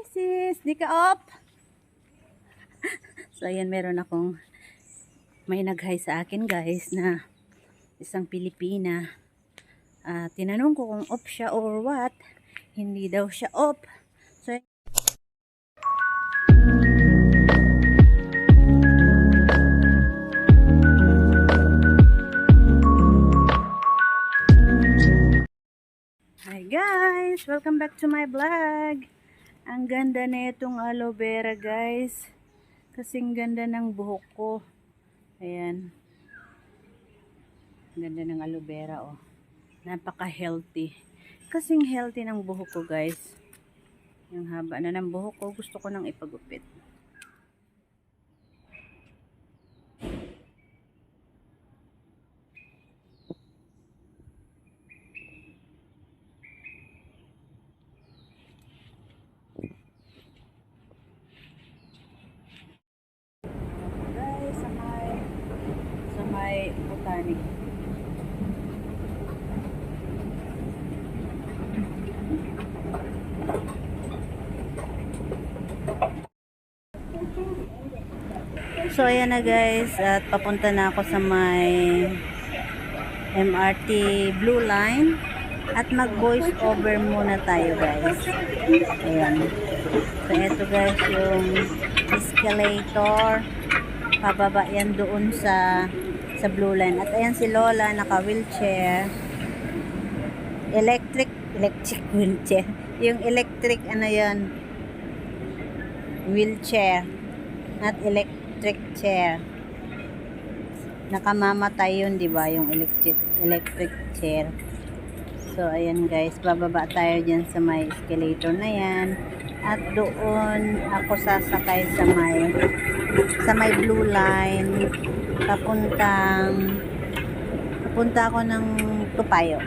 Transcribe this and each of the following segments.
sis, di ka up. So ayan, meron akong may nag-hi sa akin guys na isang Pilipina. Tinanong ko kung off siya or what. Hindi daw siya off. So hi guys, welcome back to my vlog. Ang ganda na itong aloe vera guys. Kasing ganda ng buhok ko. Ayan. Ang ganda ng aloe vera oh. Napaka healthy. Kasing healthy ng buhok ko guys. Yung haba na ng buhok ko, gusto ko nang ipagupit. Guys, sa may botanic. So ayan na guys, at papunta na ako sa may MRT Blue Line at mag voice over muna tayo guys. Ayan. So ito guys yung escalator, pababa yan doon sa Blue Line. At ayan si Lola, naka wheelchair, electric wheelchair, yung electric ano yan, wheelchair, not electric chair. Nakamamatay yun, di ba, yung electric chair. So ayan guys, bababa tayo dyan sa may escalator na yan. At doon ako sasakay sa may Blue Line. Papunta ako ng Topayo.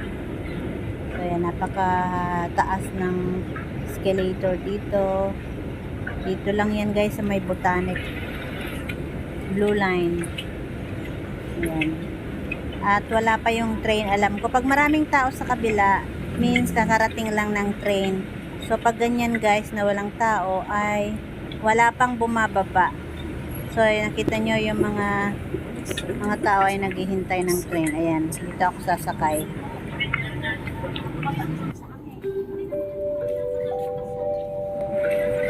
So ayan, napakataas ng escalator dito. Dito lang yan guys sa may Botanic Blue Line. Ayan. At wala pa yung train, alam ko. Pag maraming tao sa kabila, means kakarating lang ng train. So pag ganyan guys na walang tao, ay wala pang bumababa. So nakita nyo yung mga tao ay naghihintay ng train. Ayan, dito ako sasakay.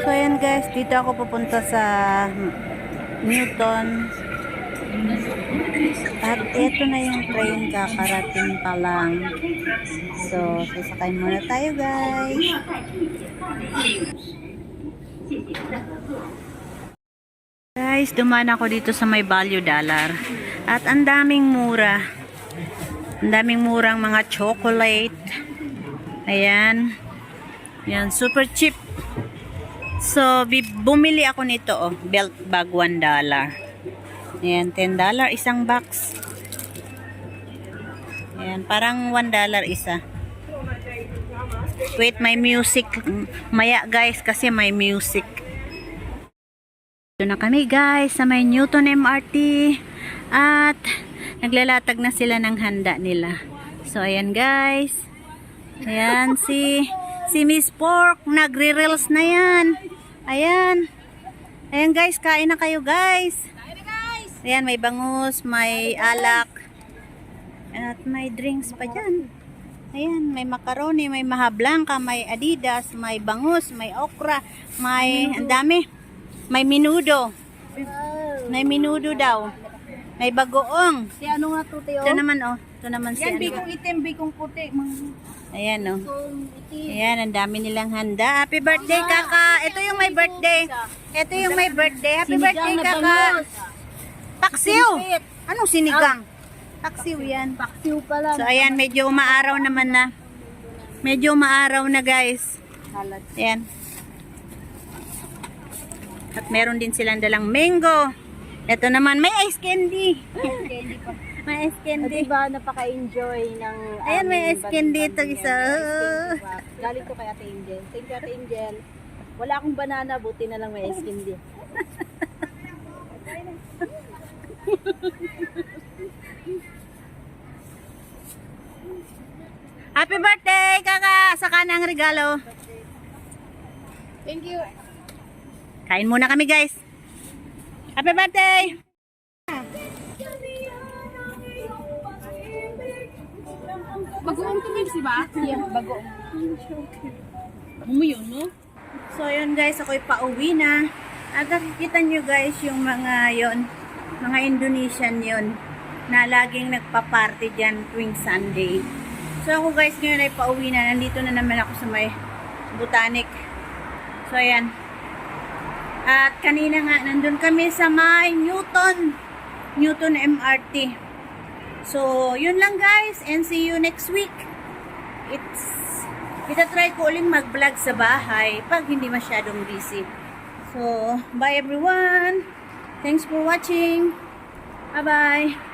So ayan guys, dito ako pupunta sa Newton. At ito na yung train, kakarating pa lang. So sasakay muna tayo guys. Guys, dumaan ako dito sa may Value Dollar. At ang daming mura. Ang daming murang mga chocolate. Ayan. Ayan, super cheap. So, bumili ako nito, oh, belt bag, $1. Ayan, $10, isang box. Ayan, parang $1 isa. Wait, may music. Maya guys, kasi may music. Ito na kami guys, sa may Newton MRT. At, naglalatag na sila ng handa nila. So, ayan guys. Ayan, si Miss Pork, nagre-reels na yan. Ayan. Ayan guys, kain na kayo guys. Kain na guys. Ayan, may bangus, may alak. At may drinks pa dyan. Ayan, may macaroni, may maha blanca, may Adidas, may bangus, may okra, may, ang dami. May minudo. May minudo daw. May bagoong. Si ano nga to, Teo? Ito naman oh. Ito naman si Yan, ano. bigong itim, bigong puti. Ayan oh. Itim. Ayan, ang dami nilang handa. Happy birthday, kaka. Ito yung may birthday. Ito yung may birthday. Happy birthday, kaka. Paksiw. Anong sinigang? Paksiw yan. Paksiw pala. So, ayan, medyo umaaraw naman na. Medyo umaaraw na, guys. Ayan. At meron din silang dalang mango. Ito naman, may ice candy. Candy pa. May ice candy. Diba, napaka-enjoy ng... Ayan, may ice candy ito isa. Galing ko kay Ate Angel. Thank you, Ate Angel. Wala akong banana, buti na lang may ice candy. Happy birthday, kaka! Saka na ang regalo. Thank you. Kain muna kami guys. Happy birthday! Bagoong tumibs, diba? Yeah, bagoong. Mo yun, no? So yun guys, ako'y pauwi na. At nakikita nyo guys yung mga yon, mga Indonesian yon na laging nagpa-party dyan tuwing Sunday. So ako guys ngayon ay pauwi na. Nandito na naman ako sa may Botanic. So ayan. At kanina nga nandun kami sa may Newton MRT. So yun lang guys, and see you next week. Itatry ko uling mag-vlog sa bahay pag hindi masyadong busy. So, bye everyone. Thanks for watching. Bye-bye.